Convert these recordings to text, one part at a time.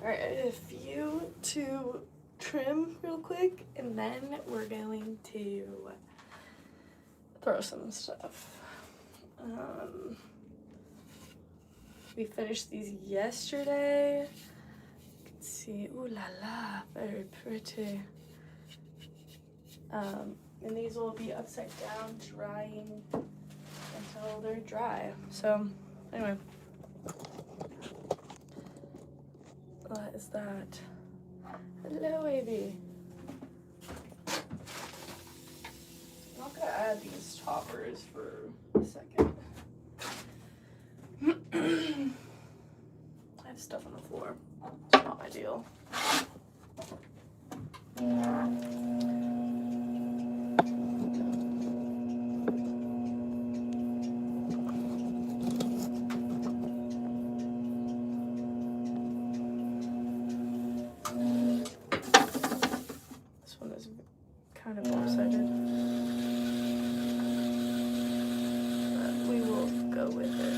Alright, I have a few to trim real quick, and then we're going to throw some stuff. We finished these yesterday. You can see, ooh la la, very pretty. And these will be upside down, drying until they're dry. So, anyway. What is that? Hello, baby. I'm not gonna add these toppers for a second. I have stuff on the floor. It's not ideal. This one is kind of lopsided, but we will go with it.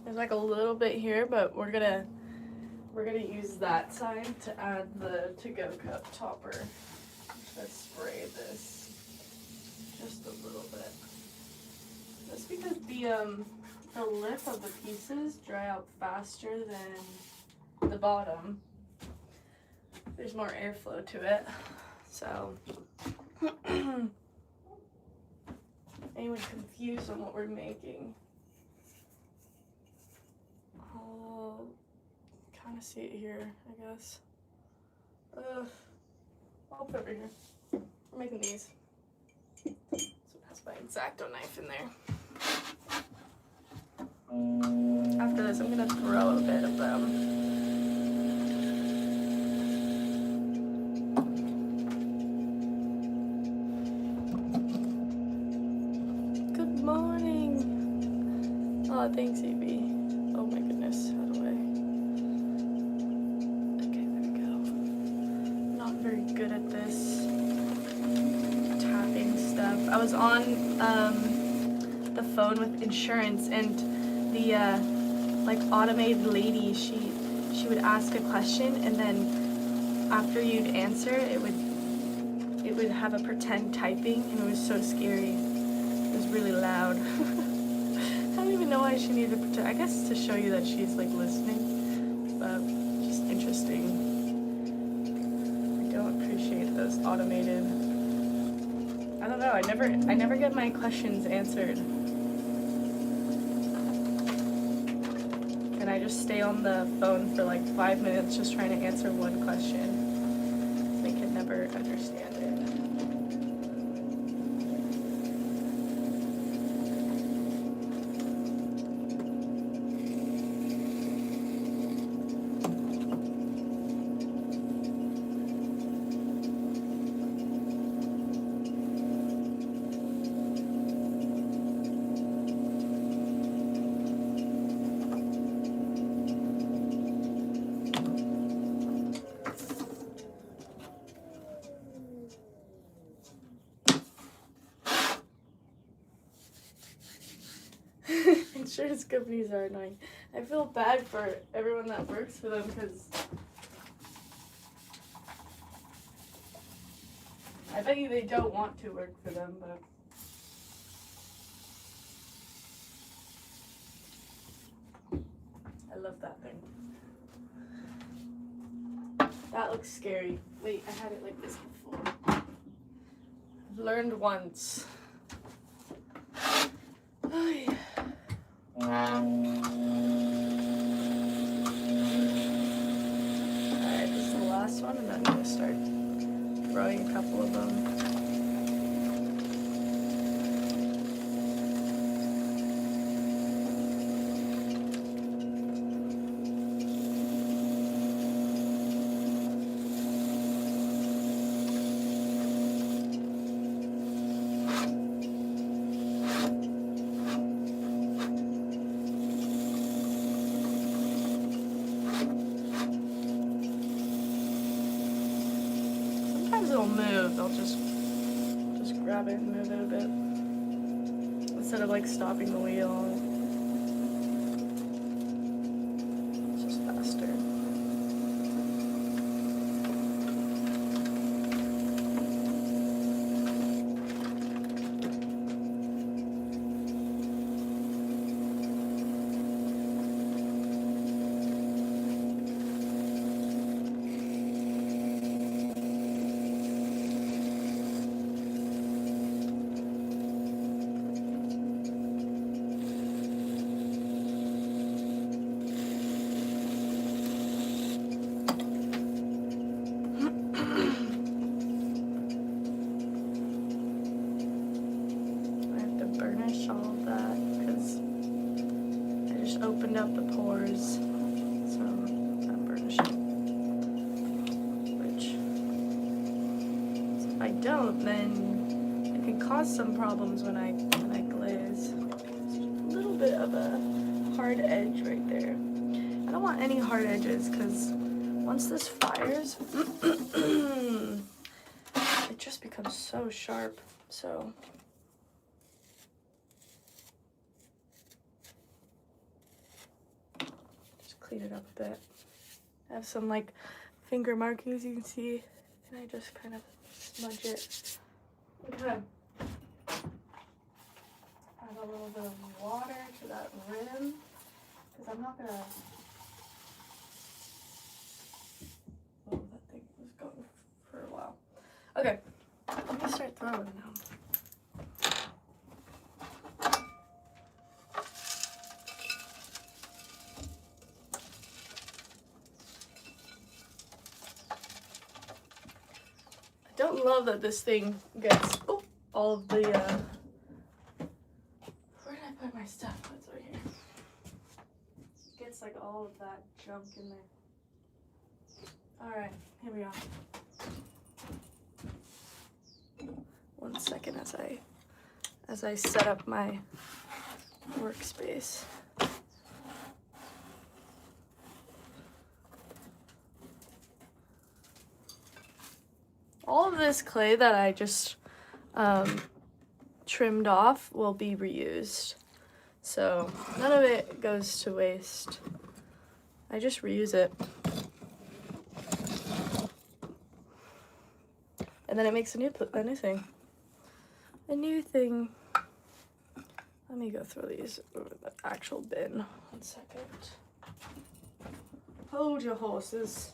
There's like a little bit here, but we're gonna use that side to add the to-go cup topper. Let's spray this just a little bit. That's because the lip of the pieces dry out faster than the bottom. There's more airflow to it, so anyone confused on what we're making? I'll kind of see it here, I guess. I'll put it over here. We're making these. So it has my X-Acto knife in there. After this, I'm gonna throw a bit of them. Good morning. Oh, thanks, EB. Oh my goodness, how do I? Okay, there we go. Not very good at this tapping stuff. I was on the phone with insurance, and the like automated lady, she would ask a question, and then after you'd answer, it would have a pretend typing, and it was so scary. It was really loud. I don't even know why she needed to pretend. I guess to show you that she's like listening, but just interesting. I don't appreciate those automated. I don't know. I never get my questions answered, and I just stay on the phone for like 5 minutes just trying to answer one question. They can never understand it. Insurance companies are annoying. I feel bad for everyone that works for them because I bet you they don't want to work for them, but I love that thing. That looks scary. Wait, I had it like this before. I've learned once. Oh, yeah. Alright, this is the last one, and then I'm going to start throwing a couple of them. It'll move. I'll just grab it and move it a bit instead of like stopping the wheel. It's just faster. Opened up the pores, so I'm burnishing. Which, if I don't, then it can cause some problems when I glaze. Just a little bit of a hard edge right there. I don't want any hard edges because once this fires, it just becomes so sharp. So. Clean it up a bit. I have some like finger markings you can see, and I just kind of smudge it. Okay. Add a little bit of water to that rim because I'm not gonna. Oh, that thing was going for a while. Okay, let me start throwing now. I don't love that this thing gets all of the, where did I put my stuff? Oh, it's over here. It gets like all of that junk in there. Alright, here we go. 1 second as I set up my workspace. All of this clay that I just trimmed off will be reused. So none of it goes to waste. I just reuse it. And then it makes a new thing. A new thing. Let me go throw these over the actual bin. 1 second. Hold your horses.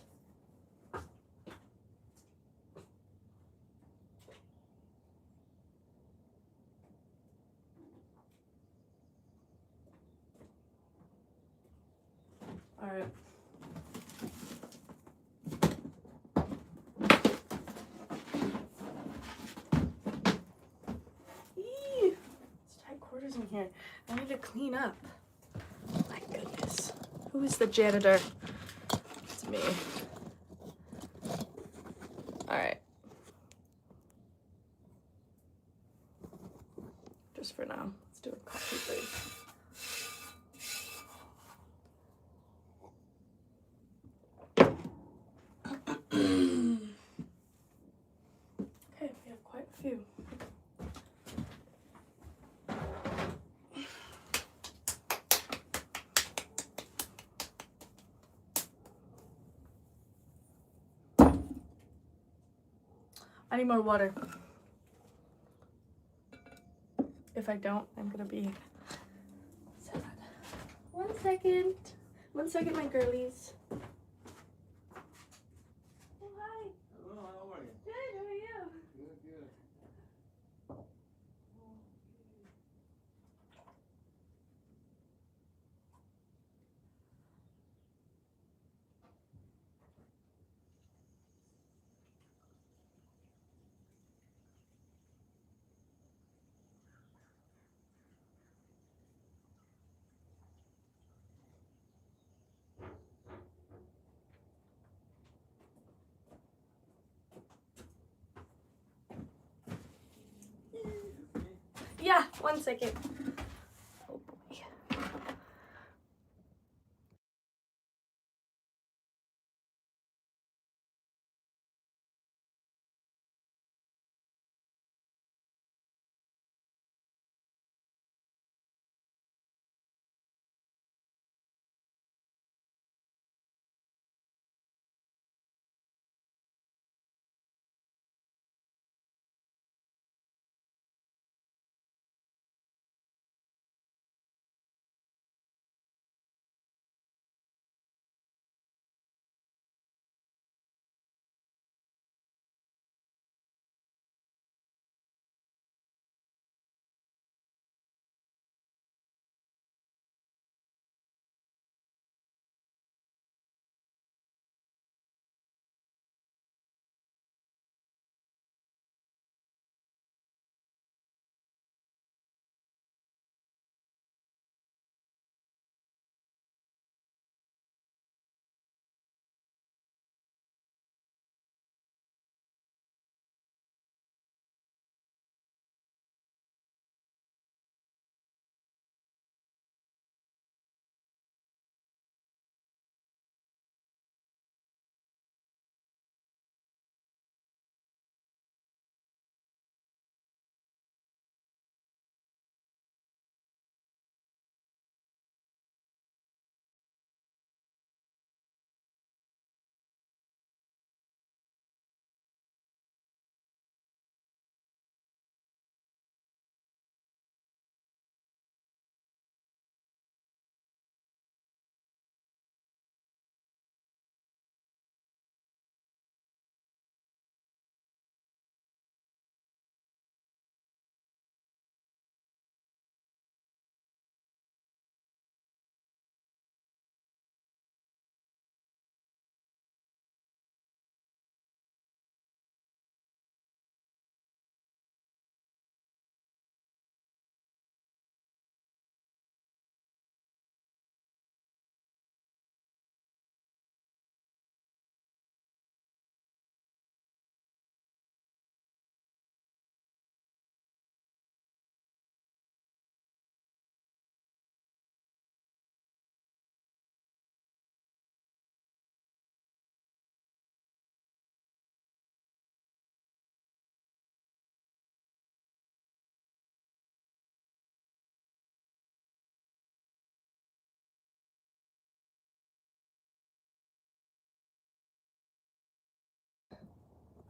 All right. Eee, it's tight quarters in here. I need to clean up. My goodness. Who is the janitor? It's me. All right. Just for now, let's do a coffee break. Okay, we have quite a few. I need more water. If I don't, I'm gonna be sad. 1 second. 1 second, my girlies. Oh, hi. Hello, how are you? Good, how are you? Good, good. Yeah, 1 second. Oh boy.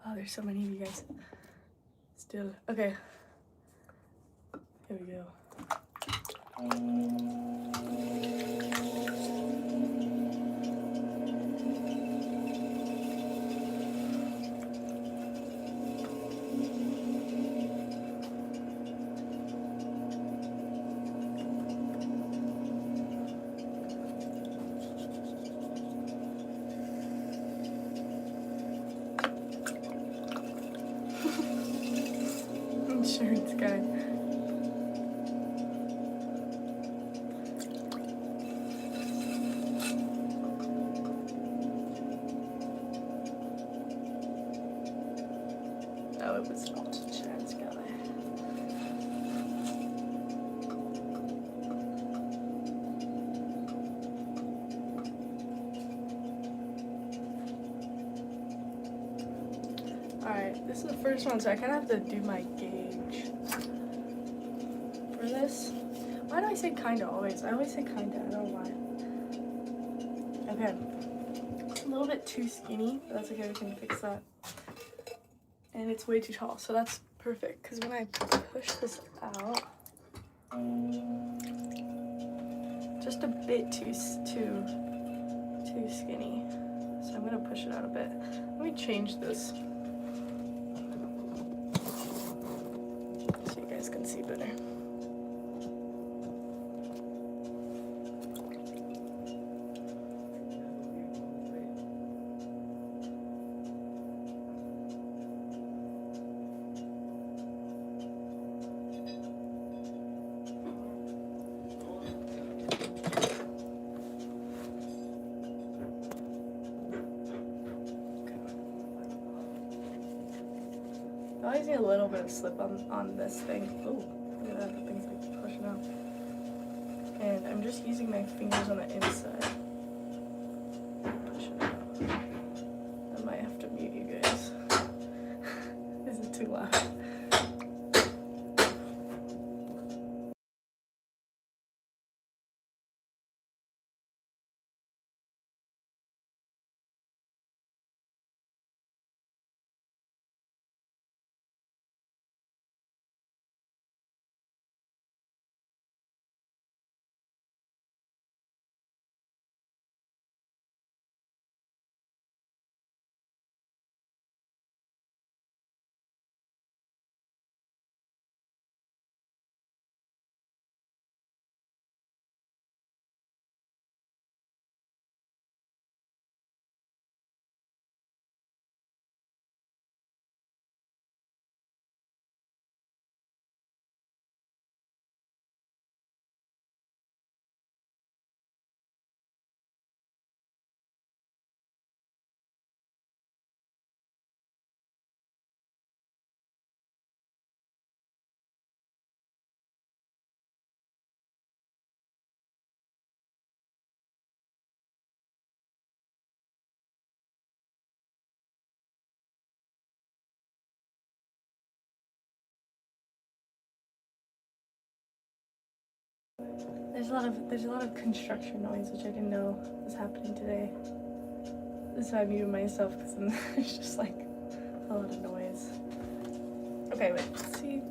Oh, there's so many of you guys. Still. Okay. Here we go. Insurance guy. Oh, it was not insurance guy. Alright, this is the first one, so I kind of have to do my gauge for this. Why do I say kinda always? I always say kinda, I don't know why. Okay. A little bit too skinny, but that's okay, we can fix that. and it's way too tall, so that's perfect, because when I push this out, just a bit too skinny, so I'm gonna push it out a bit. Let me change this so you guys can see better. I always need a little bit of slip on this thing. Oh, look at that, the thing's like pushing out. And I'm just using my fingers on the inside. Push it out. I might have to mute you guys. Is it too loud? There's a lot of construction noise, which I didn't know was happening today. This is why I muted myself, because then there's just like a lot of noise. Okay, wait, let's see.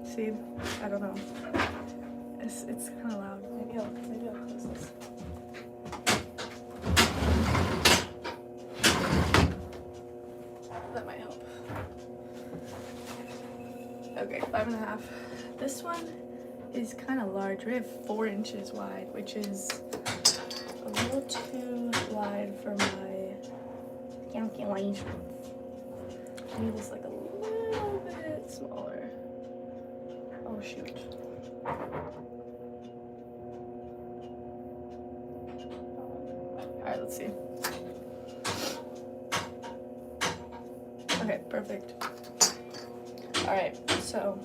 See, I don't know. It's kind of loud. Maybe I'll close this. That might help. Okay, 5.5. This one is kind of large. We have 4 inches wide, which is a little too wide for my calculations. I need this like a little bit smaller. Oh shoot. Alright, let's see. Okay, perfect. Alright, so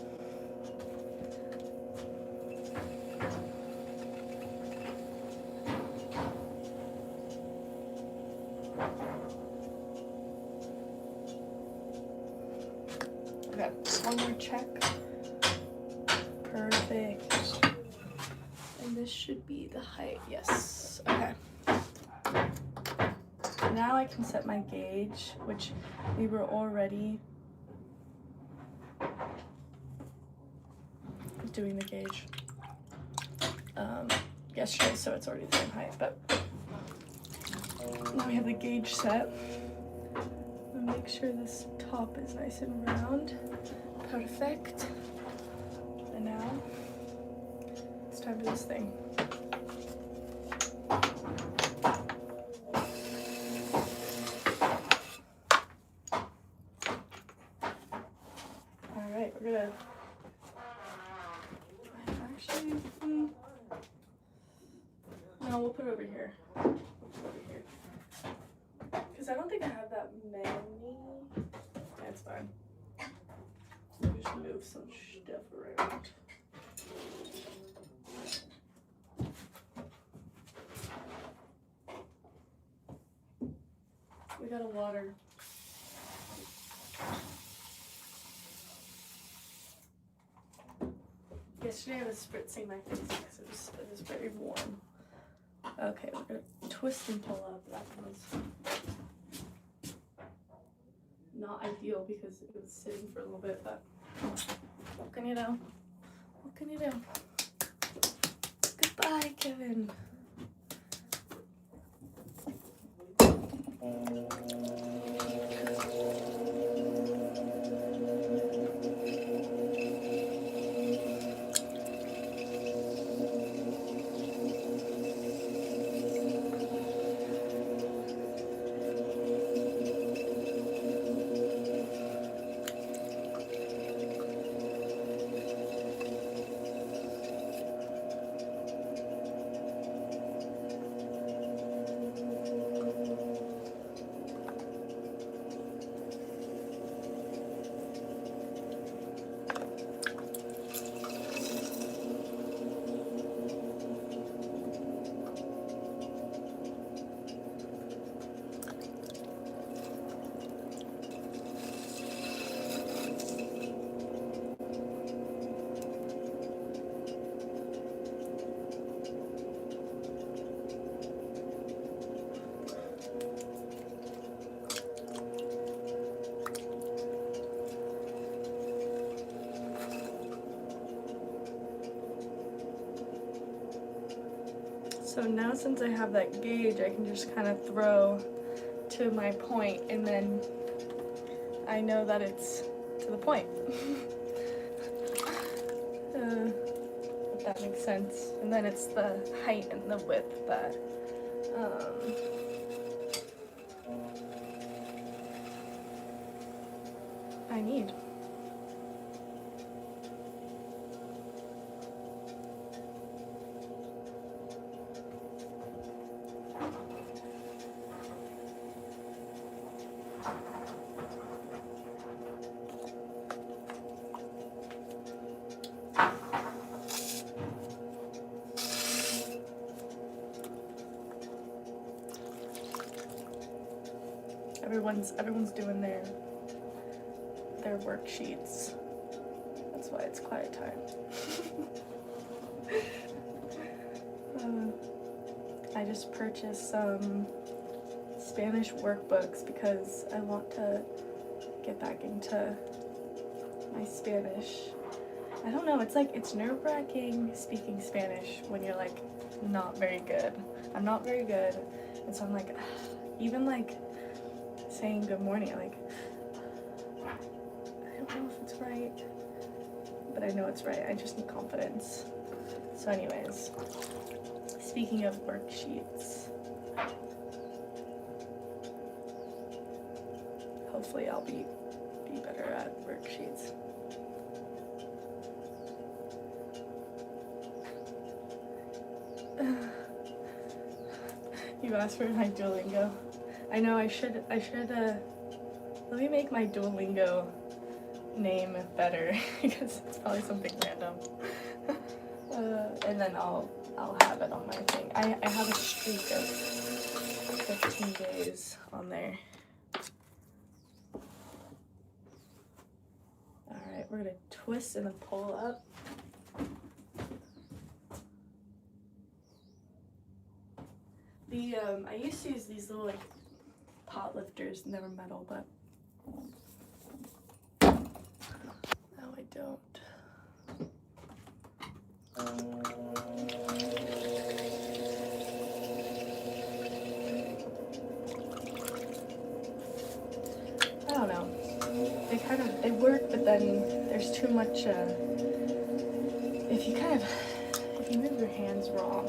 okay, one more check. Perfect. And this should be the height. Yes. Okay. Now I can set my gauge, which we were already doing the gauge yesterday, so it's already the same height, but now we have the gauge set. I'm gonna make sure this top is nice and round. Perfect. And now it's time for this thing. Alright, we're gonna actually no, we'll put it over here. Because I don't think I have that many. That's fine. Just move some stuff around. We got a water. Yesterday I was spritzing my face because it was very warm. Okay, we're gonna twist and pull up. That was not ideal because it was sitting for a little bit, but what can you do? What can you do? Goodbye, Kevin. So now since I have that gauge, I can just kind of throw to my point, and then I know that it's to the point. If that makes sense. And then it's the height and the width that I need. Everyone's doing their worksheets. That's why it's quiet time. I just purchased some Spanish workbooks because I want to get back into my Spanish. I don't know, it's nerve-wracking speaking Spanish when you're like not very good. I'm not very good, and so I'm like, even like saying good morning, I don't know if it's right, but I know it's right. I just need confidence. So anyways, speaking of worksheets, hopefully I'll be better at worksheets. You asked for my Duolingo. I know I should let me make my Duolingo name better because it's probably something random. And then I'll have it on my thing. I have a streak of 15 days on there. Alright, we're gonna twist and then pull up. I used to use these little like pot lifters, and they were metal, but now I don't. I don't know. They work, but then there's too much. If you move your hands wrong.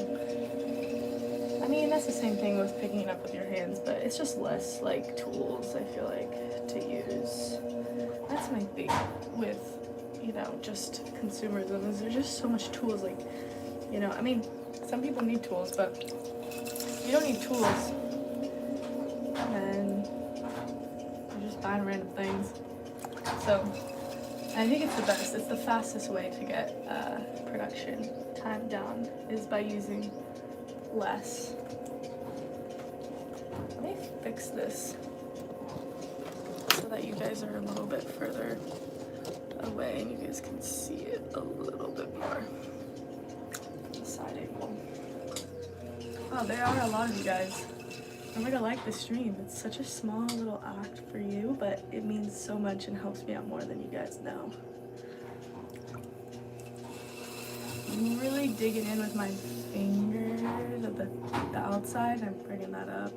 I mean, that's the same thing with picking it up with your hands, but it's just less like tools, I feel like, to use. That's my thing with, just consumerism, is there's just so much tools, like, I mean, some people need tools, but you don't need tools, and you're just buying random things. So, I think it's the best, it's the fastest way to get production time down, is by using less. Let me fix this so that you guys are a little bit further away and you guys can see it a little bit more. Side angle. Wow, there are a lot of you guys. Remember to like the stream. It's such a small little act for you, but it means so much and helps me out more than you guys know. I'm really digging in with my fingers at the outside. I'm bringing that up.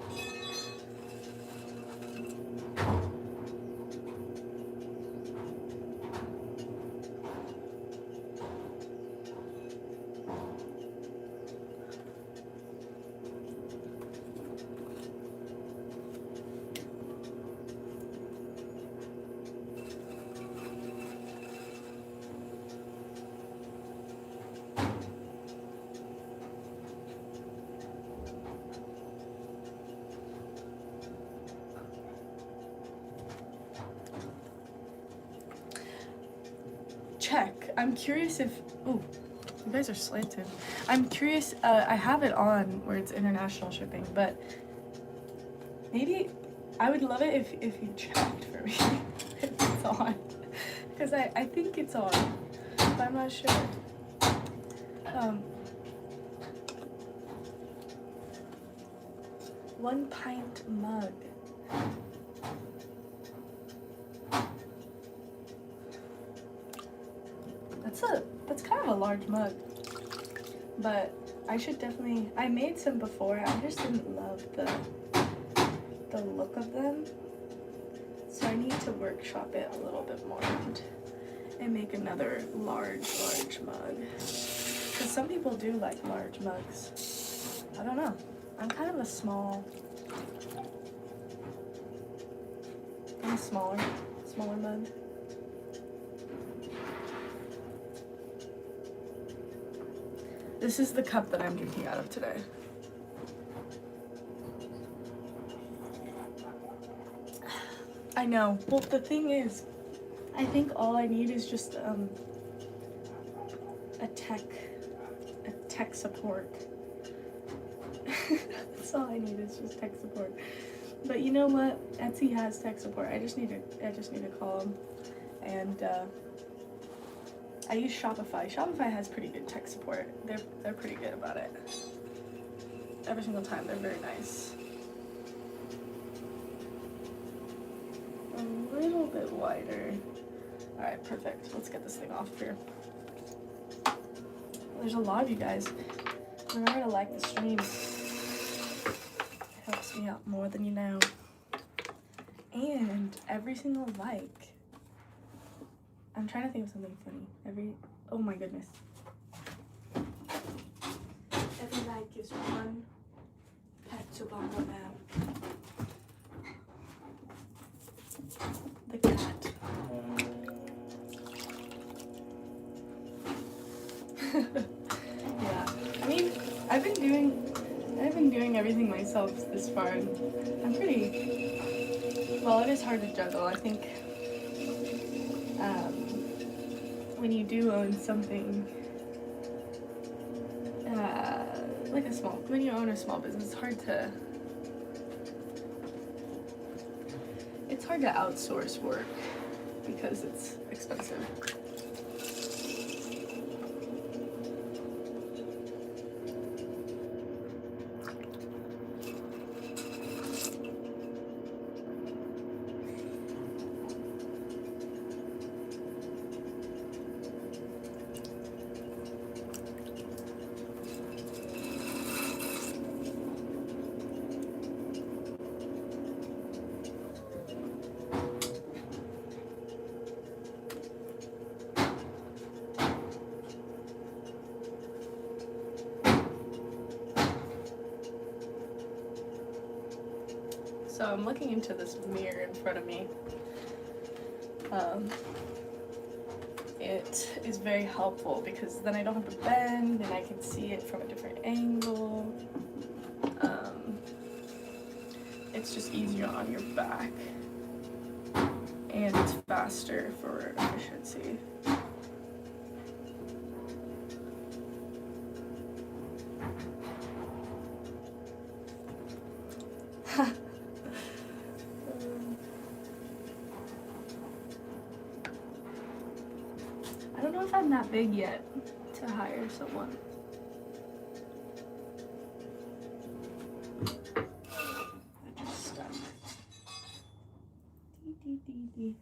Check. I'm curious if... Ooh, you guys are slanted. I'm curious, I have it on where it's international shipping, but maybe I would love it if you checked for me if it's on. Because I think it's on, but I'm not sure. 1 pint mug. That's kind of a large mug, but I should definitely, I made some before, I just didn't love the look of them, so I need to workshop it a little bit more and make another large mug, because some people do like large mugs. I don't know, I'm kind of a smaller mug. This is the cup that I'm drinking out of today. I know. Well, the thing is, I think all I need is just a tech support. That's all I need is just tech support. But you know what? Etsy has tech support. I just need to call them, and I use Shopify. Shopify has pretty good tech support. They're pretty good about it. Every single time, they're very nice. A little bit wider. All right, perfect. Let's get this thing off here. There's a lot of you guys. Remember to like the stream. It helps me out more than you know. And every single like. I'm trying to think of something funny. Oh my goodness. Every like gives one pet to Bongo Man. The cat. Yeah. I mean, I've been doing everything myself this far, and I'm pretty, well, it is hard to juggle. I think when you do own something, when you own a small business, it's hard to outsource work because it's expensive. So I'm looking into this mirror in front of me. It is very helpful because then I don't have to bend and I can see it from a different angle. It's just easier on your back and it's faster for efficiency. I don't know if I'm that big yet to hire someone. sticky.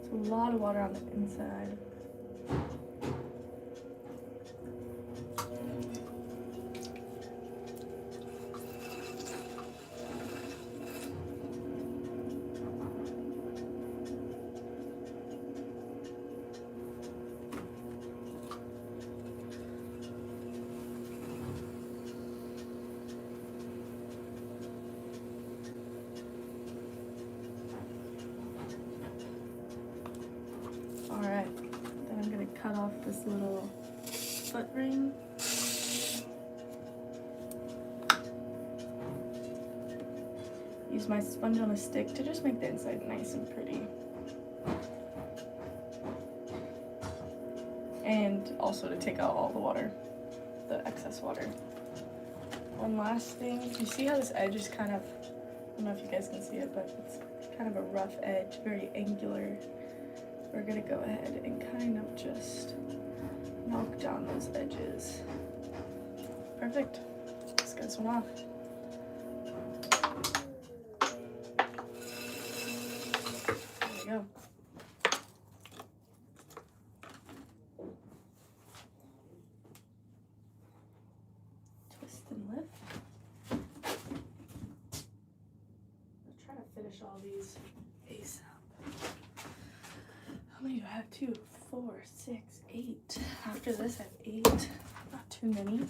It's a lot of water on the inside. Alright, then I'm going to cut off this little foot ring. Use my sponge on a stick to just make the inside nice and pretty. And also to take out all the water, the excess water. One last thing, you see how this edge is kind of, I don't know if you guys can see it, but it's kind of a rough edge, very angular. We're gonna go ahead and kind of just knock down those edges. Perfect. Let's get this one off. There we go. Twist and lift. I'll try to finish all these ASAP. How many do I have? 2, 4, 6, 8. After this, I have 8. Not too many.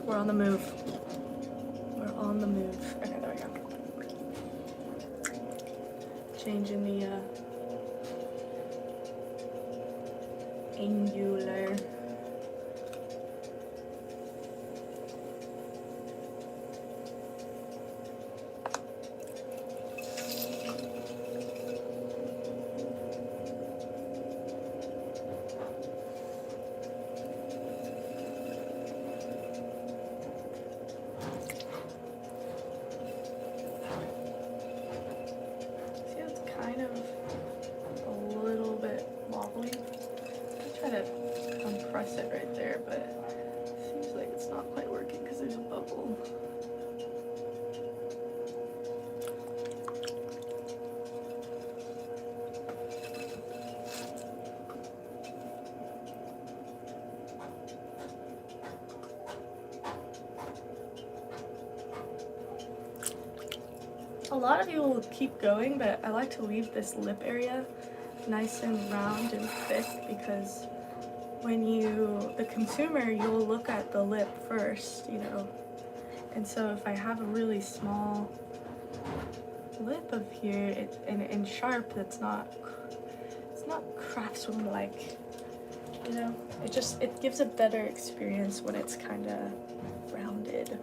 We're on the move. We're on the move. Okay, there we go. Changing the angular. Press it right there, but it seems like it's not quite working because there's a bubble. A lot of you will keep going, but I like to leave this lip area nice and round and thick because when the consumer, you'll look at the lip first, you know. And so if I have a really small lip of here, and sharp, it's not craftsman-like, you know. It gives a better experience when it's kind of rounded.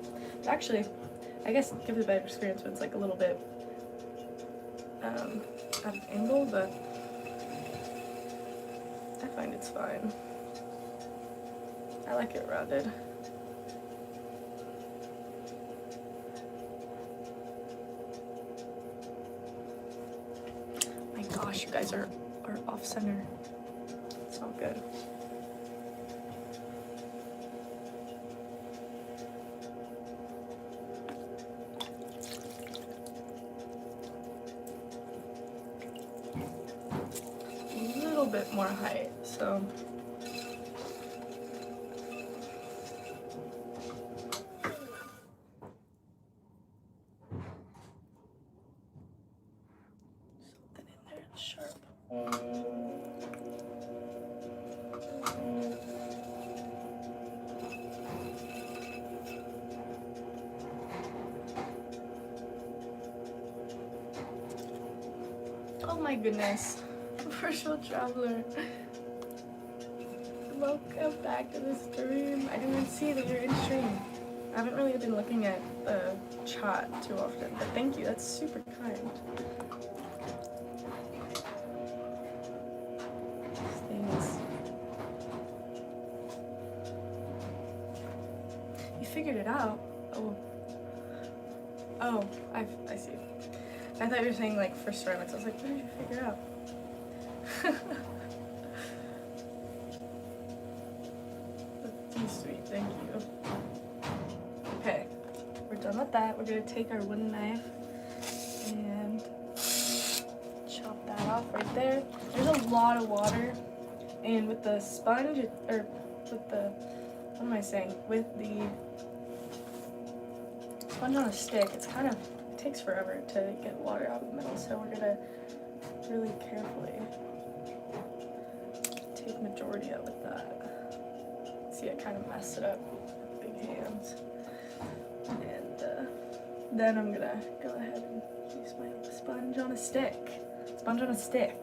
Actually, I guess it gives a better experience when it's like a little bit at an angle, but I find it's fine. I like it rounded. My gosh, you guys are off center. It's not good. A little bit more height, so. Sharp. Oh my goodness, virtual traveler. Welcome back to the stream. I didn't even see that you're in stream. I haven't really been looking at the chat too often, but thank you. That's super kind. Things. You figured it out. Oh, I see. I thought you were saying like for ceramics. I was like, what did you figure out? That's sweet, thank you. Okay, we're done with that. We're gonna take our wooden knife and chop that off right there. There's a lot of water, and with the sponge, or with the, what am I saying? With the sponge on a stick, it's kind of, it takes forever to get water out of the middle, so we're gonna really carefully take majority out with that. See, I kind of messed it up with big hands. And then I'm gonna go ahead and use my sponge on a stick. Sponge on a stick.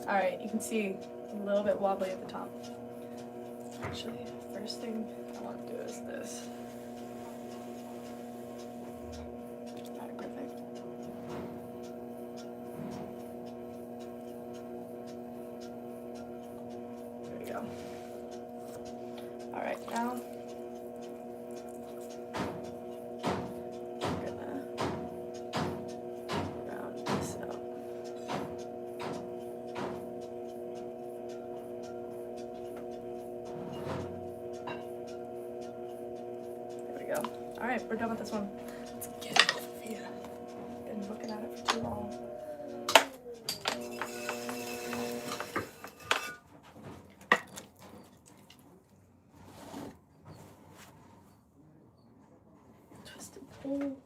Alright, you can see a little bit wobbly at the top. Actually, first thing I want to do is this. Alright, perfect. There we go. Alright, now I'm gonna round this out. There we go. Alright, we're done with this one. Let's get it over here. Been looking at it for too long. Twisted pole.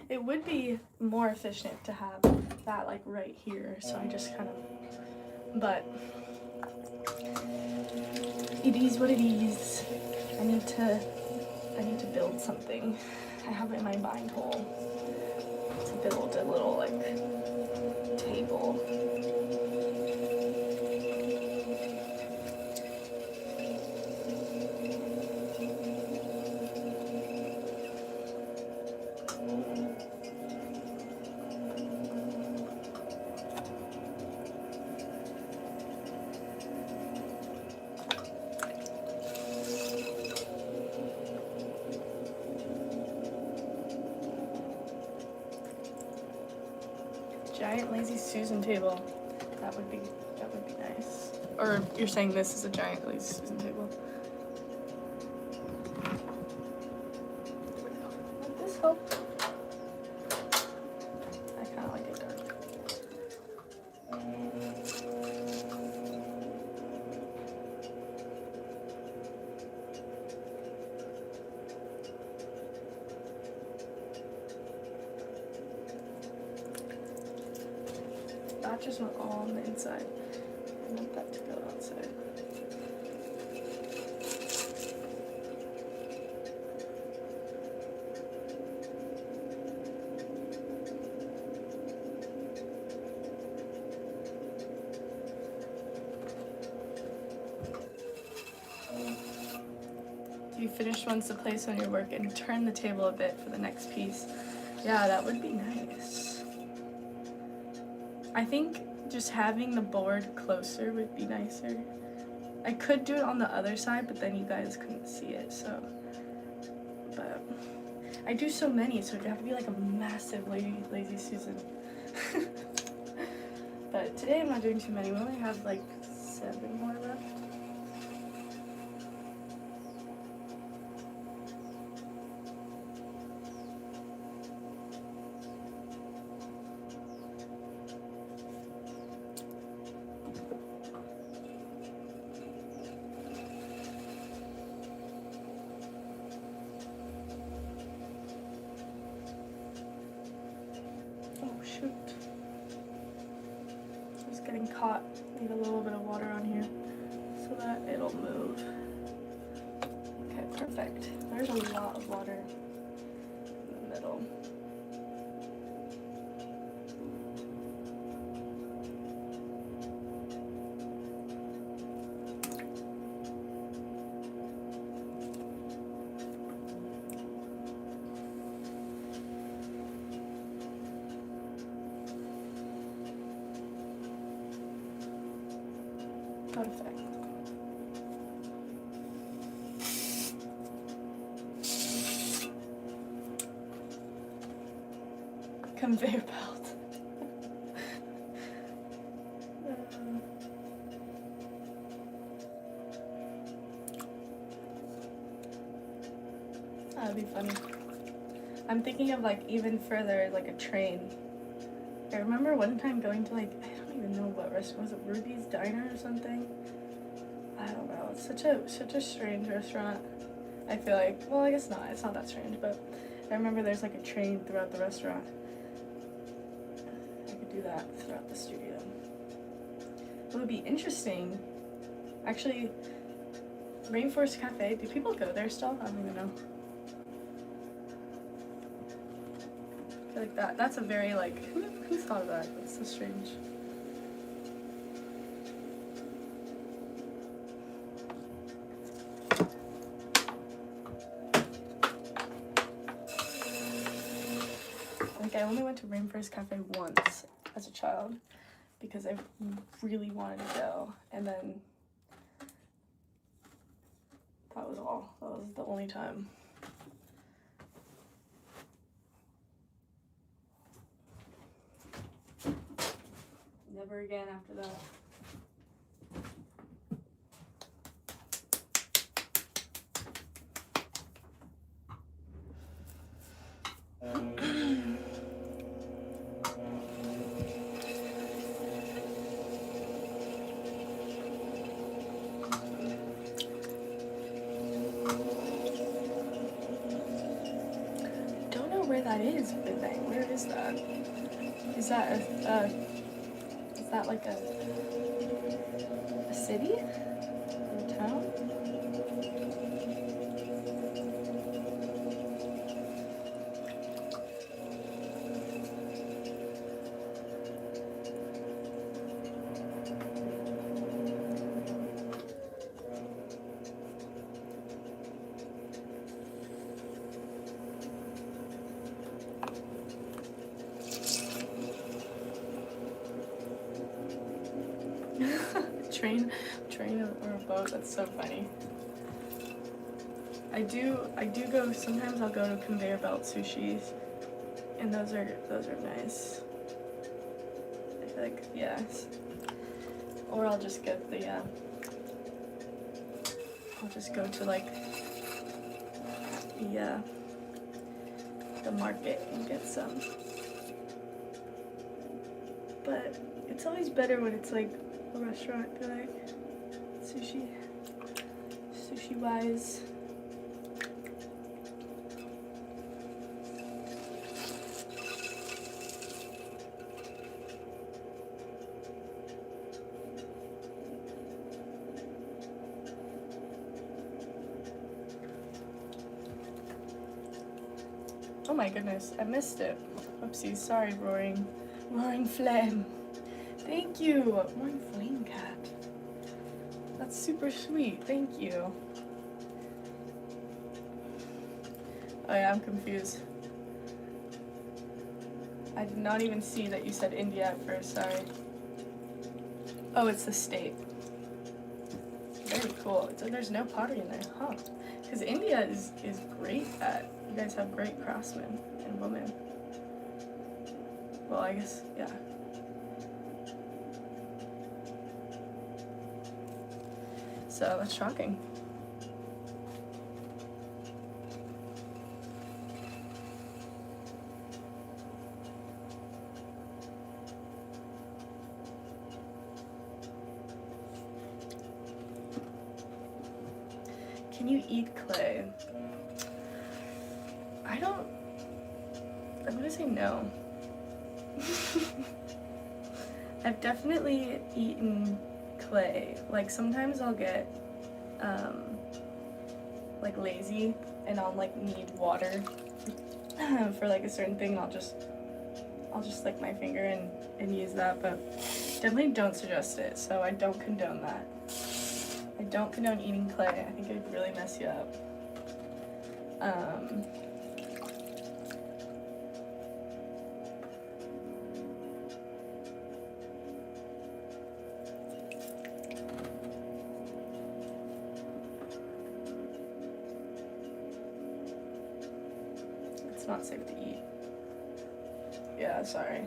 It would be more efficient to have that like right here, so I just kind of, but it is what it is. I need to build something. I have it in my mind hole to build a little like table. Giant lazy Susan table. That would be nice. Or you're saying this is a giant lazy Susan table? Would this help? I kind of like it dark. That just went all on the inside. I want that to go outside. Do you finish once the place on your work and turn the table a bit for the next piece? Yeah, that would be nice. I think just having the board closer would be nicer. I could do it on the other side, but then you guys couldn't see it, so. But I do so many, so it'd have to be like a massive lazy Susan. But today I'm not doing too many. We only have like 7 more left. Shoot. It's getting caught. Need a little bit of water on here so that it'll move. Okay, perfect. There's a lot of water in the middle. Cloud effect. Conveyor belt. That'd be funny. I'm thinking of like even further, like a train. I remember one time going to like, I don't even know what restaurant, was it Ruby's Diner or something? I don't know. It's such a strange restaurant. I feel like, well, I guess not. It's not that strange, but I remember there's like a train throughout the restaurant. I could do that throughout the studio. It would be interesting. Actually, Rainforest Cafe, do people go there still? I don't even know. I feel like that's a very like, who thought of that? That's so strange. Like I only went to Rainforest Cafe once as a child because I really wanted to go, and then that was all. That was the only time. Never again after that. Don't know where that is, Big Bang. Where is that? Is that like a city? Or a town? Train or a boat. That's so funny. I do go. Sometimes I'll go to conveyor belt sushis, and those are nice. I feel like yes. Or I'll just get the. I'll just go to like the market and get some. But it's always better when it's like a restaurant, I feel like. Sushi wise. Oh my goodness, I missed it. Oopsies, sorry, roaring flame. Thank you, roaring flame cat. That's super sweet, thank you. Oh yeah, I'm confused. I did not even see that you said India at first, sorry. Oh, it's the state. Very cool. There's no pottery in there, huh? Because India is great at, you guys have great craftsmen and women. Well, I guess, yeah. So that's shocking. Can you eat clay? I'm gonna say no. I've definitely eaten clay. Like sometimes I'll get like lazy and I'll like need water for like a certain thing. I'll just lick my finger and use that, but definitely don't suggest it. So I don't condone that. I don't condone eating clay. I think it would really mess you up. It's not safe to eat. Yeah, sorry.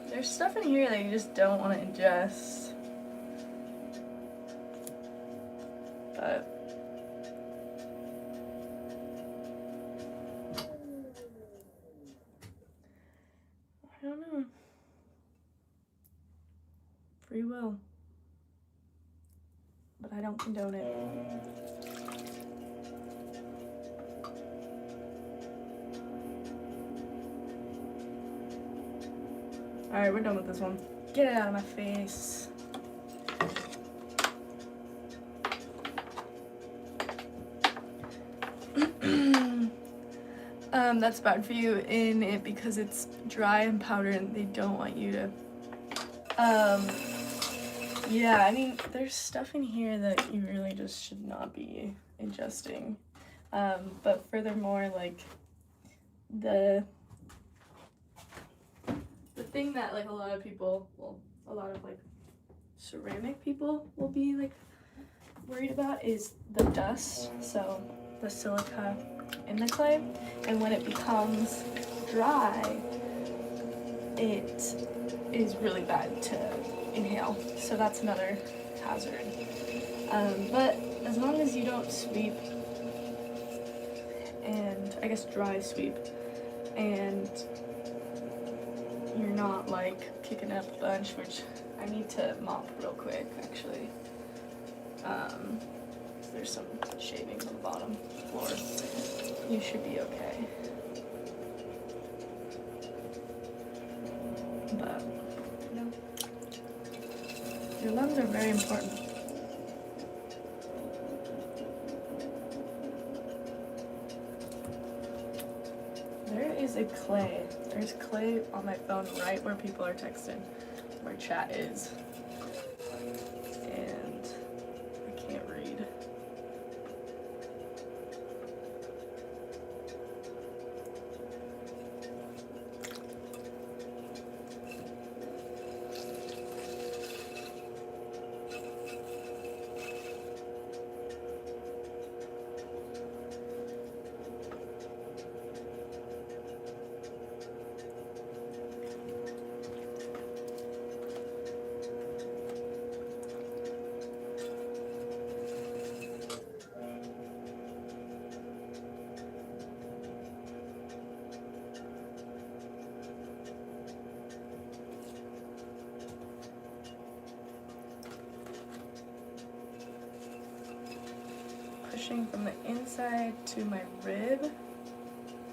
There's stuff in here that you just don't want to ingest. But I don't know. Free will. But I don't condone it. Alright, we're done with this one. Get it out of my face. That's bad for you in it because it's dry and powdered and they don't want you to. Yeah, I mean, there's stuff in here that you really just should not be ingesting. But furthermore, like, the thing that, like, a lot of people, well, a lot of, like, ceramic people will be, like, worried about is the dust, so the silica in the clay, and when it becomes dry, it is really bad to inhale, so that's another hazard. But as long as you don't sweep, and I guess dry sweep, and you're not like kicking up a bunch, which I need to mop real quick actually. There's some shavings on the bottom floor. You should be okay. But no. Your lungs are very important. There is a clay. There's clay on my phone right where people are texting, where chat is. And I can't read. Pushing from the inside to my rib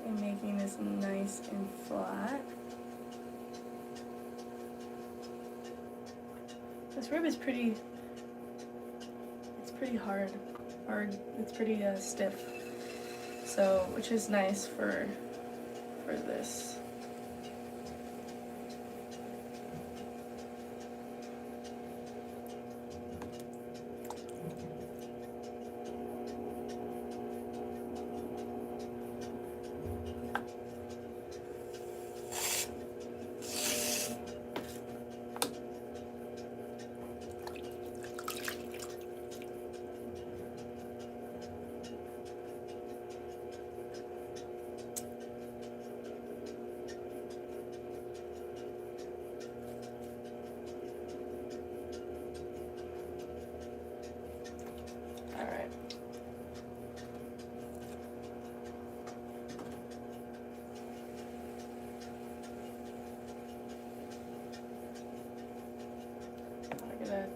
and making this nice and flat. This rib is pretty, it's pretty hard, it's pretty stiff, so, which is nice for this.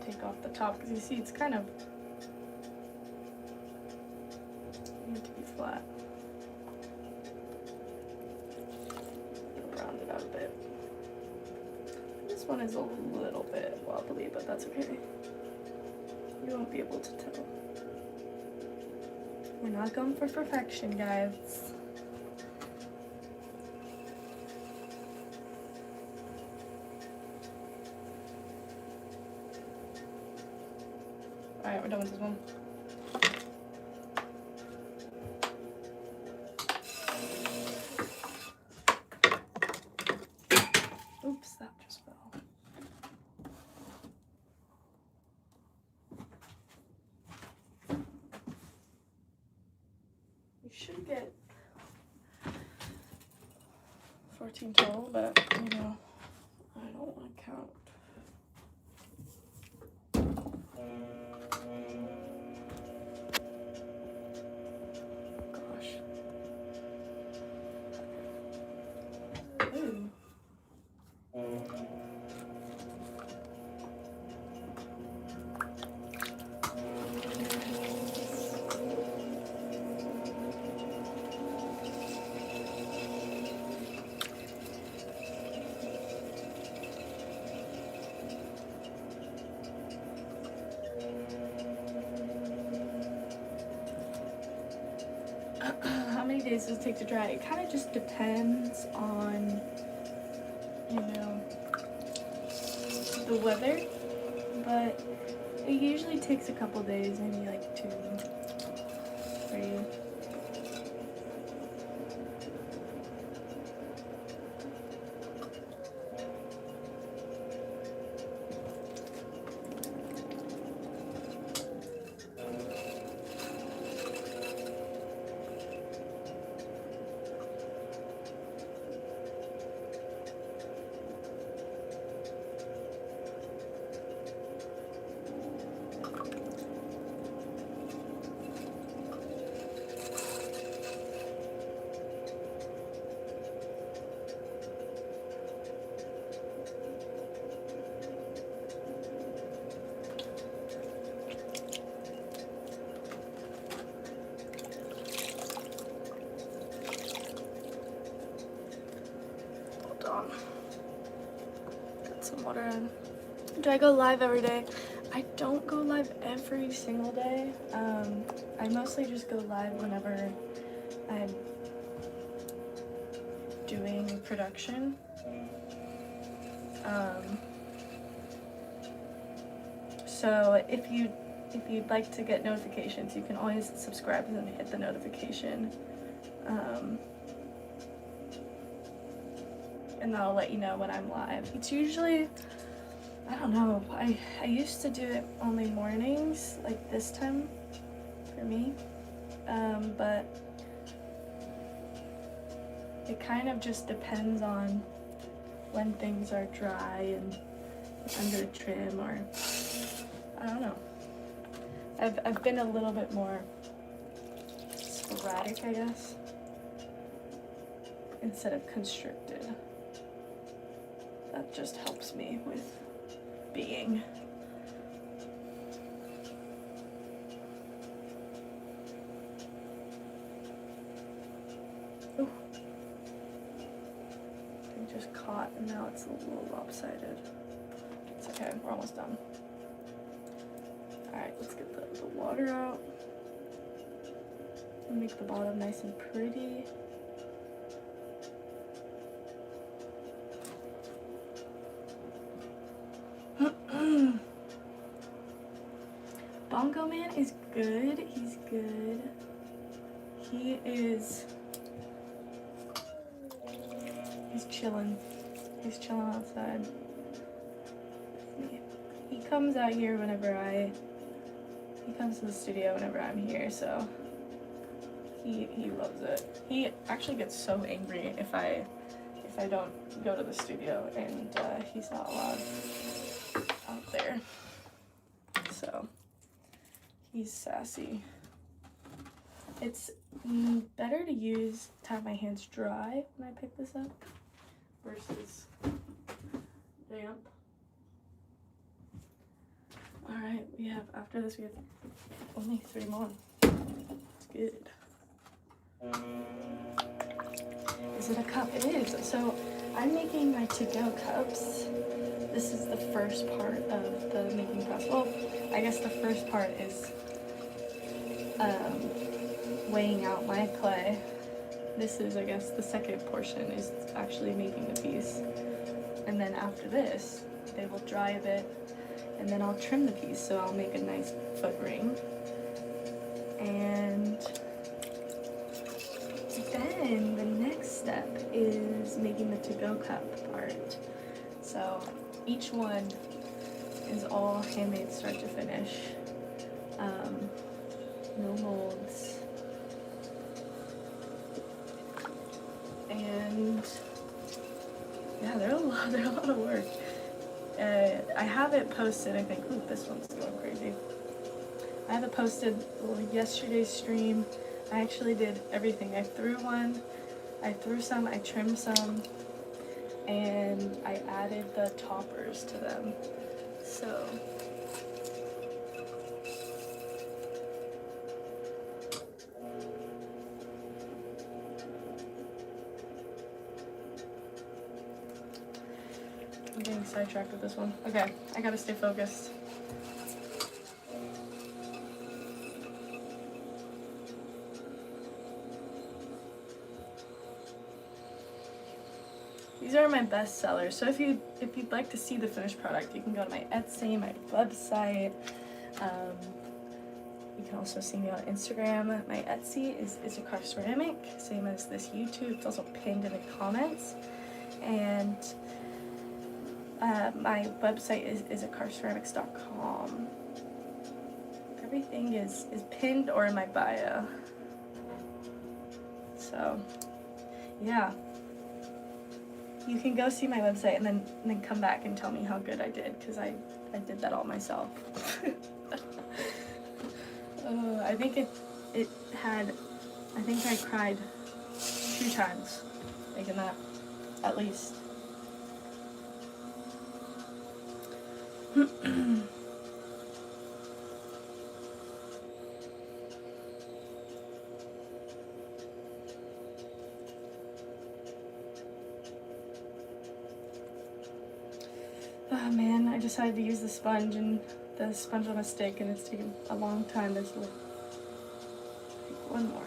Take off the top because you see it's kind of need to be flat. Round it out a bit. This one is a little bit wobbly, but that's okay. You won't be able to tell. We're not going for perfection, guys. Alright, we're done with this one. Oops, that just fell. should get 14 total, but you know, I don't want to count. Gosh. Ooh. How many days does it take to dry? It kind of just depends on, you know, the weather, but it usually takes a couple days, maybe like 2, 3. Got some water in. Do I go live every day? I don't go live every single day. I mostly just go live whenever I'm doing production. So if you'd like to get notifications, you can always subscribe and then hit the notification. And that'll let you know when I'm live. It's usually, I don't know, I used to do it only mornings, like this time for me, but it kind of just depends on when things are dry and under trim, or I don't know. I've been a little bit more sporadic, I guess, instead of constricted. That just helps me with being. Ooh. I just caught and now it's a little lopsided. It's okay, we're almost done. Alright, let's get the water out. Make the bottom nice and pretty. Bongo Man is good. He's good. He's chilling. He's chilling outside. He comes out here whenever he comes to the studio whenever I'm here, so he loves it. He actually gets so angry if I don't go to the studio and he's not allowed out there. So he's sassy. It's better to have my hands dry when I pick this up versus damp. Alright, after this we have only 3 more. It's good. Is it a cup? It is. So I'm making my to-go cups. This is the first part of the making process. Well, I guess the first part is weighing out my clay. This is, I guess, the second portion is actually making the piece. And then after this, they will dry a bit, and then I'll trim the piece, so I'll make a nice foot ring. And then the next step is making the to-go cup part. So each one is all handmade start to finish. No molds. and yeah, they're a lot of work. I have it posted, I think. Ooh, this one's going crazy. I have it posted yesterday's stream. I actually did everything. I threw some, I trimmed some, and I added the toppers to them. So I'm getting sidetracked with this one. Okay, I gotta stay focused. These are my best sellers. So if you'd like to see the finished product, you can go to my Etsy, my website. You can also see me on Instagram. My Etsy is isacarrceramic, same as this YouTube. It's also pinned in the comments. And my website is isacarrceramics.com. Everything is pinned or in my bio. So, yeah. You can go see my website and then come back and tell me how good I did, because I did that all myself. I think I think I cried 2 times making that, at least. Oh man, I decided to use the sponge and the sponge on a stick, and it's taken a long time. There's like one more.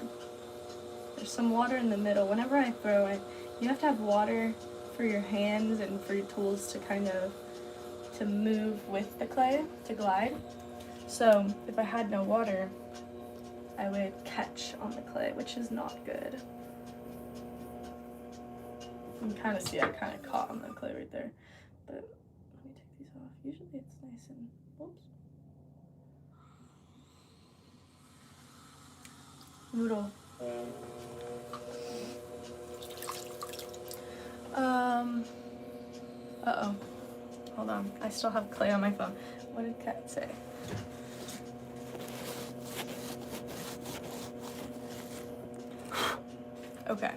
There's some water in the middle. Whenever I throw it, you have to have water for your hands and for your tools to kind of to move with the clay, to glide. So if I had no water, I would catch on the clay, which is not good. You can kind of see I kind of caught on the clay right there. But let me take these off. Usually it's nice and, whoops. Noodle. Uh-oh. Hold on. I still have clay on my phone. What did Kat say? Okay.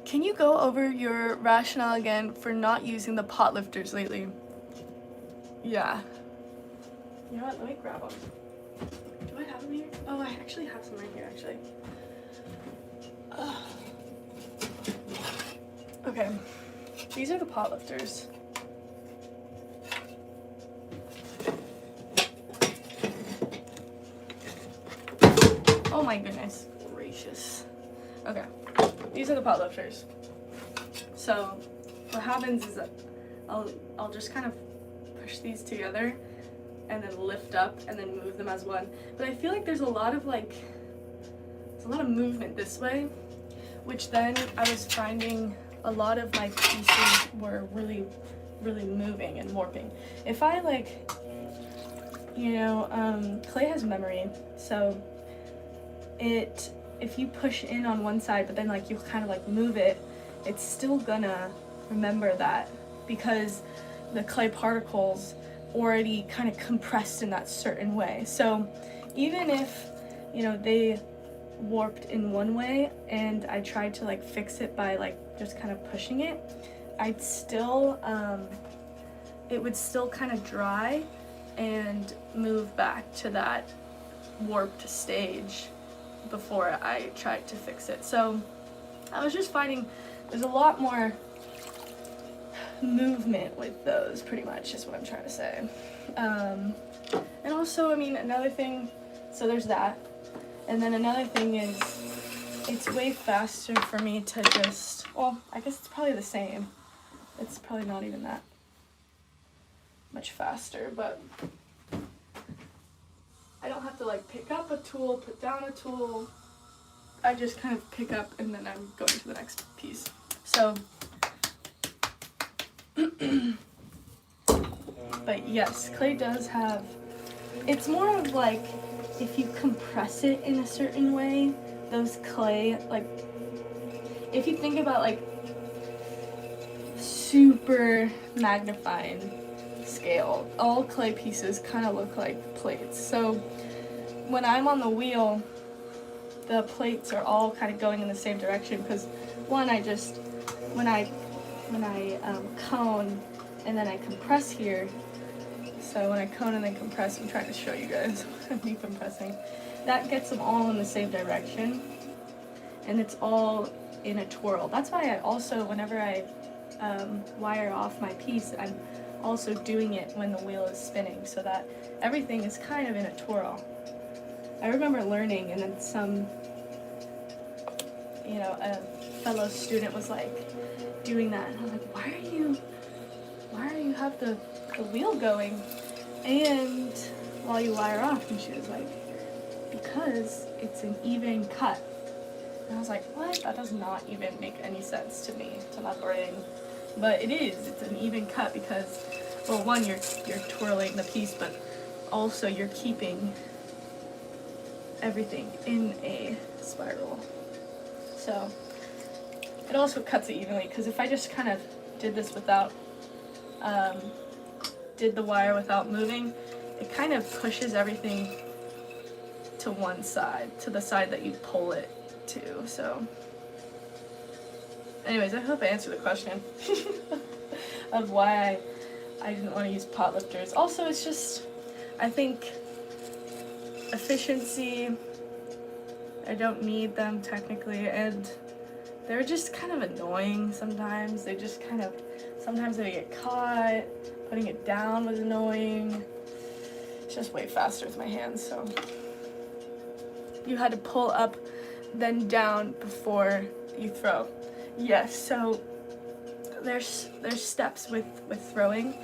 Can you go over your rationale again for not using the pot lifters lately? Yeah. You know what? Let me grab them. Do I have them here? Oh, I actually have some right here, actually. Okay. These are the pot lifters. Oh my goodness gracious. Okay. These are the pot lifters. So what happens is that I'll just kind of push these together and then lift up and then move them as one. But I feel like there's a lot of movement this way, which then I was finding a lot of my pieces were really moving and warping. If I clay has memory, so if you push in on one side but then you kind of move it, it's still gonna remember that because the clay particles already kind of compressed in that certain way. So even if they warped in one way and I tried to fix it by just kind of pushing it, I'd still it would still kind of dry and move back to that warped stage before I tried to fix it. So I was just finding there's a lot more movement with those, pretty much is what I'm trying to say. And also, I mean, another thing, so there's that. And then another thing is it's way faster for me to just, well, I guess it's probably the same. It's probably not even that much faster, but I don't have to pick up a tool, put down a tool. I just kind of pick up and then I'm going to the next piece. So, but yes, clay does have, it's more of if you compress it in a certain way, those clay, if you think about like super magnifying scale, all clay pieces kind of look like plates. So when I'm on the wheel, the plates are all kind of going in the same direction because one, when I cone and then I compress here. So when I cone and then compress, I'm trying to show you guys me compressing. That gets them all in the same direction, and it's all in a twirl. That's why I also, whenever I wire off my piece, I'm also doing it when the wheel is spinning, so that everything is kind of in a twirl. I remember learning, and then some, a fellow student was like doing that, and I'm like, why are you have the wheel going and while you wire off? And she was like, because it's an even cut. And I was like, what? That does not even make any sense to me, to my brain. But it is. It's an even cut because, well, one, you're twirling the piece, but also you're keeping everything in a spiral. So it also cuts it evenly, because if I just kind of did this without, did the wire without moving, it kind of pushes everything to one side, to the side that you pull it to. So anyways, I hope I answered the question of why I didn't want to use pot lifters. Also, it's just, I think, efficiency, I don't need them technically, and they're just kind of annoying sometimes. They just kind of, sometimes they get caught, putting it down was annoying. It's just way faster with my hands, so. You had to pull up, then down before you throw. Yes, so there's steps with throwing,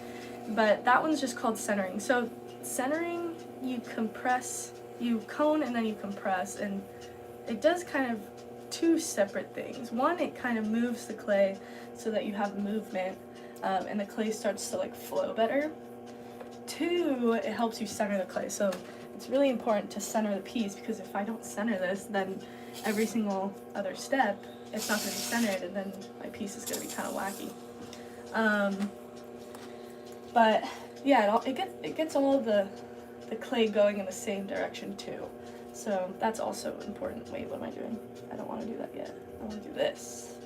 but that one's just called centering. So centering, you compress, you cone and then you compress, and it does kind of two separate things. One, it kind of moves the clay so that you have movement, and the clay starts to like flow better. Two, it helps you center the clay. So it's really important to center the piece, because if I don't center this, then every single other step, it's not going to be centered, and then my piece is going to be kind of wacky. But yeah, it gets all of the clay going in the same direction too. So that's also important. Wait, what am I doing? I don't want to do that yet. I want to do this.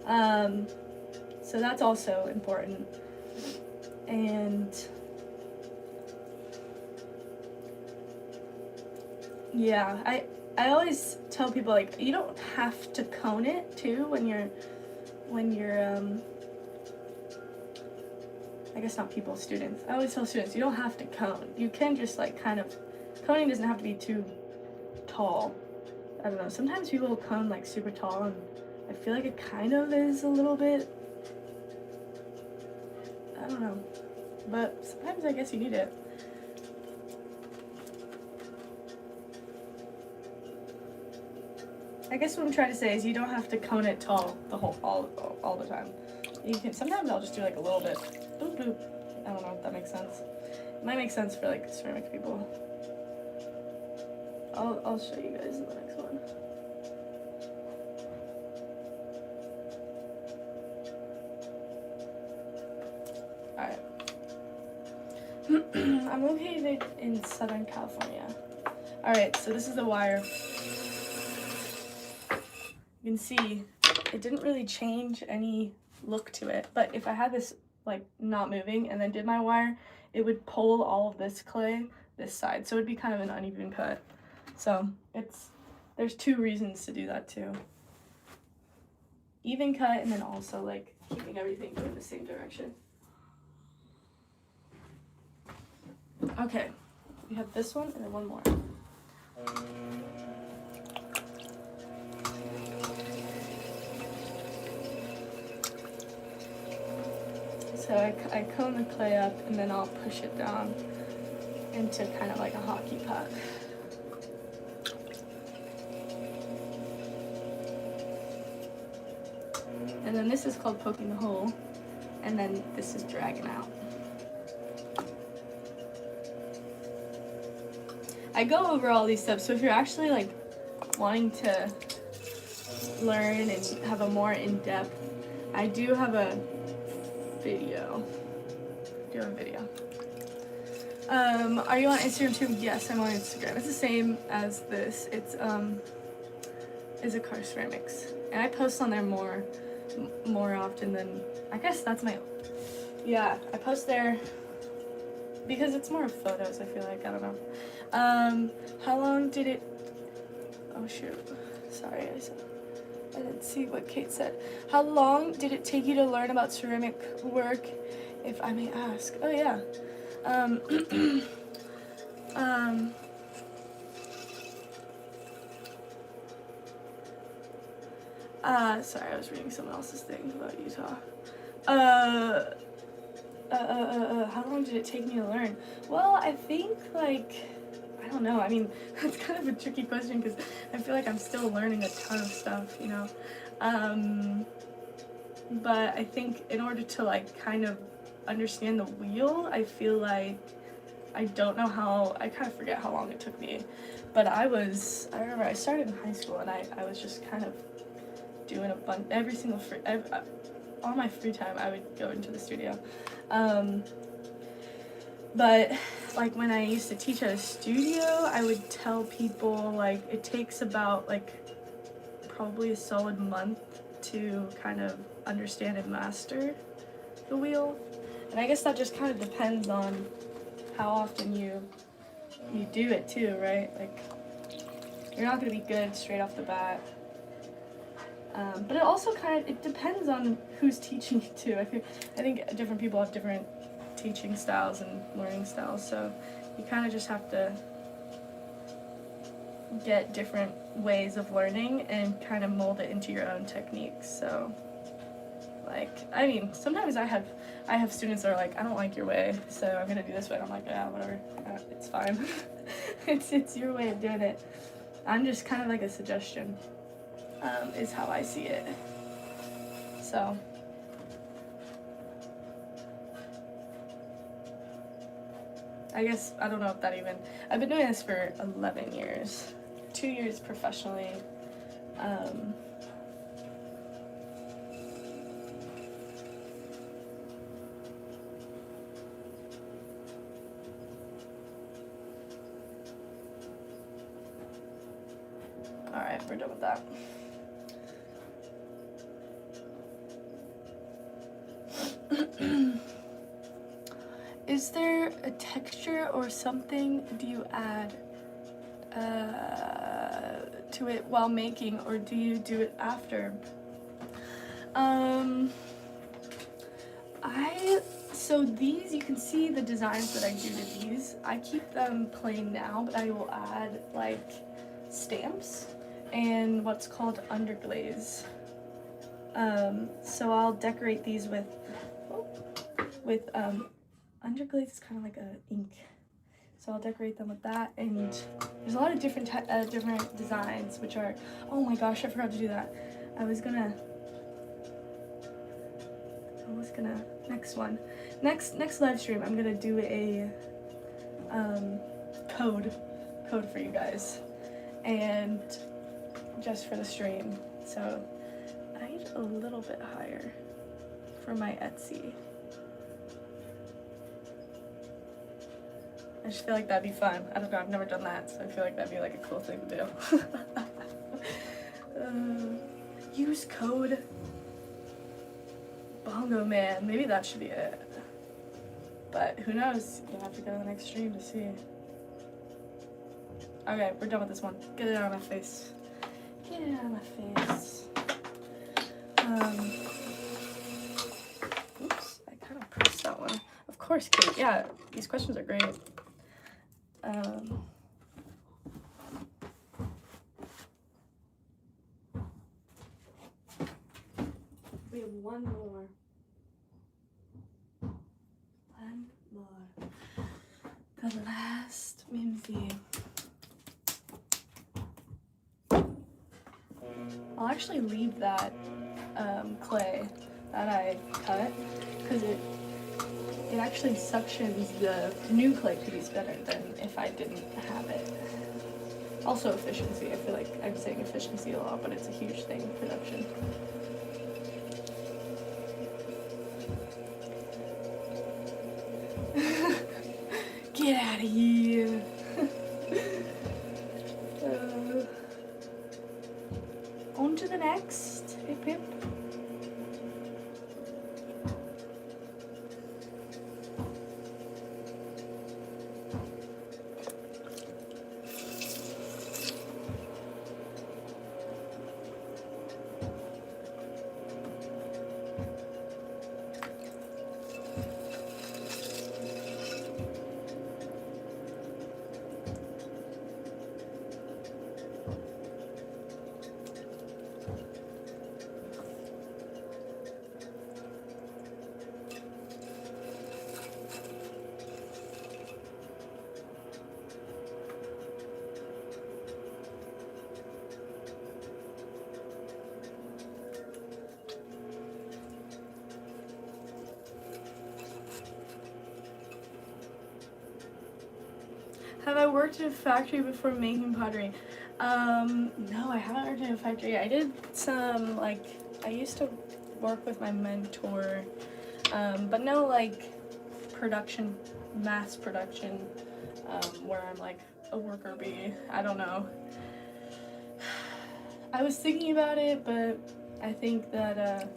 So that's also important. And yeah, I always tell people, like, you don't have to cone it too when you're I guess not people, students. I always tell students, you don't have to cone. You can just like kind of, coning doesn't have to be too tall. I don't know, sometimes people will cone like super tall, and I feel like it kind of is a little bit, I don't know, but sometimes I guess you need it. I guess what I'm trying to say is you don't have to cone it tall all the time. You can, sometimes I'll just do like a little bit. Boop, boop. I don't know if that makes sense. It might make sense for like ceramic people. I'll show you guys in the next one. Alright. I'm located in Southern California. Alright, so this is the wire. You can see it didn't really change any look to it, but if I had this like not moving and then did my wire, it would pull all of this clay this side, so it would be kind of an uneven cut. So there's two reasons to do that too. Even cut, and then also like keeping everything going the same direction. Okay, we have this one and then one more. So I cone the clay up, and then I'll push it down into kind of like a hockey puck. And then this is called poking the hole, and then this is dragging out. I go over all these steps, so if you're actually like wanting to learn and have a more in-depth, I do have a video. Are you on Instagram too? Yes, I'm on Instagram. It's the same as this. It's Isacarrceramics, and I post on there more often than, I guess that's my, yeah, I post there because it's more photos, I feel like. I don't know. How long did it, oh shoot, sorry, I didn't see what Kate said. How long did it take you to learn about ceramic work, if I may ask? Oh yeah. Sorry, I was reading someone else's thing about Utah. How long did it take me to learn? Well, I think, like, I don't know. I mean, that's kind of a tricky question because I feel like I'm still learning a ton of stuff, you know. But I think in order to, like, kind of understand the wheel, I feel like I don't know how, I kind of forget how long it took me. But I remember I started in high school and I was just kind of doing a bunch, all my free time I would go into the studio. But like when I used to teach at a studio, I would tell people like it takes about like probably a solid month to kind of understand and master the wheel. And I guess that just kind of depends on how often you do it too, right? Like you're not gonna be good straight off the bat. But it also it depends on who's teaching you too. I think different people have different teaching styles and learning styles, so you kind of just have to get different ways of learning and kind of mold it into your own techniques. So like, I mean, sometimes I have students that are like, I don't like your way, so I'm gonna do this way. And I'm like, yeah, whatever, it's fine. it's your way of doing it. I'm just kind of like a suggestion. Is how I see it. So I guess, I don't know if that even, I've been doing this for 11 years, 2 years professionally. All right, we're done with that. Is there a texture or something do you add to it while making, or do you do it after? So these, you can see the designs that I do to these. I keep them plain now, but I will add like stamps and what's called underglaze. So I'll decorate these with underglaze is kind of like a ink, so I'll decorate them with that. And there's a lot of different designs, which are, oh my gosh, I forgot to do that. I was gonna next live stream I'm gonna do a code for you guys, and just for the stream. So I need a little bit higher for my Etsy. I just feel like that'd be fun. I don't know, I've never done that, so I feel like that'd be like a cool thing to do. Use code Bongo Man. Maybe that should be it. But who knows? You'll have to go to the next stream to see. Okay, we're done with this one. Get it out of my face. Get it out of my face. Oops, I kind of pressed that one. Of course, Kate. Yeah, these questions are great. We have one more. The last Mimsy. I'll actually leave that clay that I cut because it actually suctions the new clay piece better than if I didn't have it. Also efficiency. I feel like I'm saying efficiency a lot, but it's a huge thing, production. Get out of here. On to the next. Hip hip. Have I worked in a factory before making pottery? No, I haven't worked in a factory. I did some, like, I used to work with my mentor, but no, like, production, mass production, where I'm, like, a worker bee. I don't know. I was thinking about it, but I think that,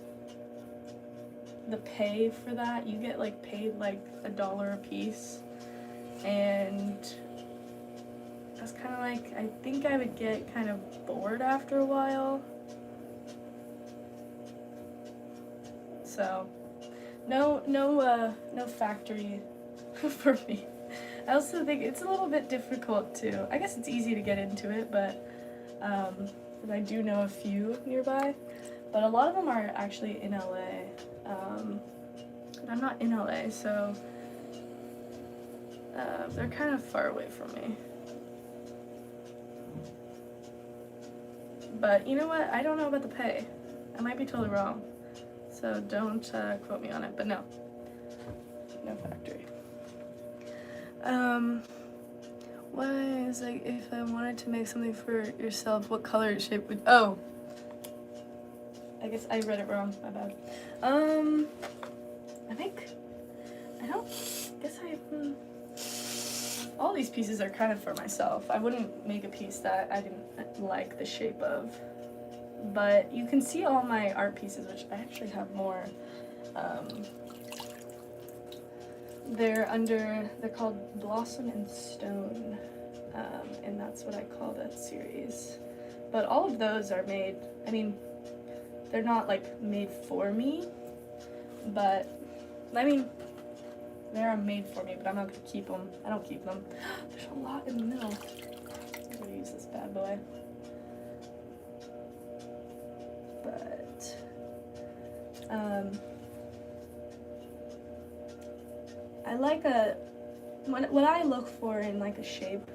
the pay for that, you get, like, paid, like, $1 a piece, and I was kind of like, I think I would get kind of bored after a while. So, no factory for me. I also think it's a little bit difficult to, I guess it's easy to get into it, but I do know a few nearby, but a lot of them are actually in LA. And I'm not in LA, so they're kind of far away from me. But you know what? I don't know about the pay. I might be totally wrong. So don't quote me on it, but no. No factory. What is, like, if I wanted to make something for yourself, what color and shape would, oh. I guess I read it wrong, my bad. All these pieces are kind of for myself. I wouldn't make a piece that I didn't like the shape of. But you can see all my art pieces, which I actually have more. They're called Blossom and Stone, and that's what I call that series. But all of those are made, I mean, they're not like made for me, but I mean, they are made for me, but I'm not gonna keep them. I don't keep them. There's a lot in the middle. I'm gonna use this bad boy. But, I like what I look for in like a shape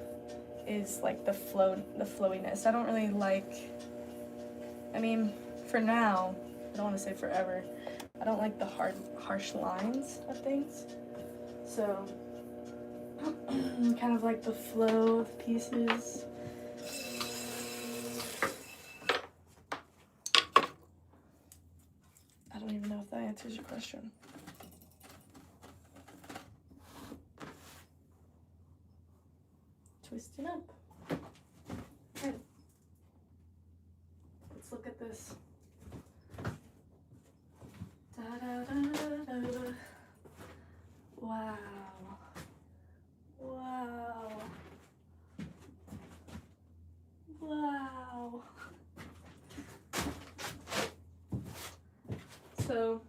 is like the flowiness. I don't really like, I mean, for now, I don't want to say forever, I don't like the harsh lines of things. So, kind of like the flow of pieces. I don't even know if that answers your question. Twisting up. Okay. Let's look at this. Da, da, da, da, da. Wow. Wow. Wow. So,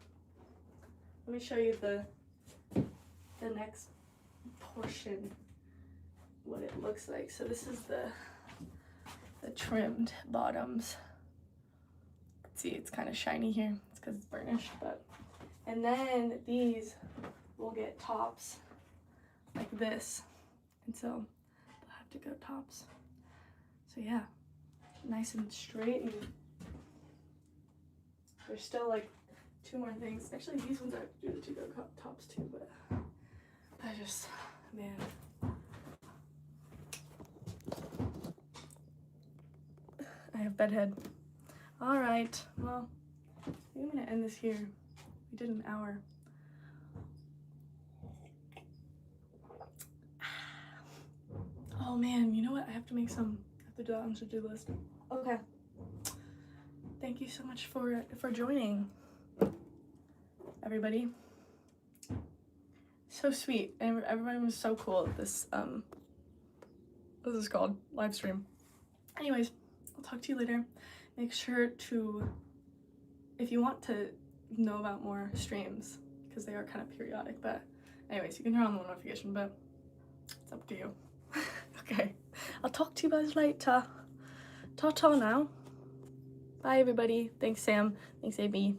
let me show you the next portion, what it looks like. So this is the trimmed bottoms. See, it's kind of shiny here. It's because it's burnished, but. And then these will get tops like this. And so they'll have to go tops. So yeah, nice and straight. And there's still like 2 more things. Actually, these ones are due to go tops too, but I just, man. have bedhead. All right, well, I think I'm gonna end this here. We did an hour. Oh man, you know what? I have to make some. I have to do that on to-do list. Okay. Thank you so much for joining, everybody. So sweet, and everyone was so cool at this what is this called? Live stream. Anyways, I'll talk to you later. Make sure to, if you want to know about more streams, because they are kind of periodic, but anyways, you can turn on the notification, but it's up to you. Okay, I'll talk to you guys later. Ta-ta now. Bye everybody. Thanks Sam. Thanks AB.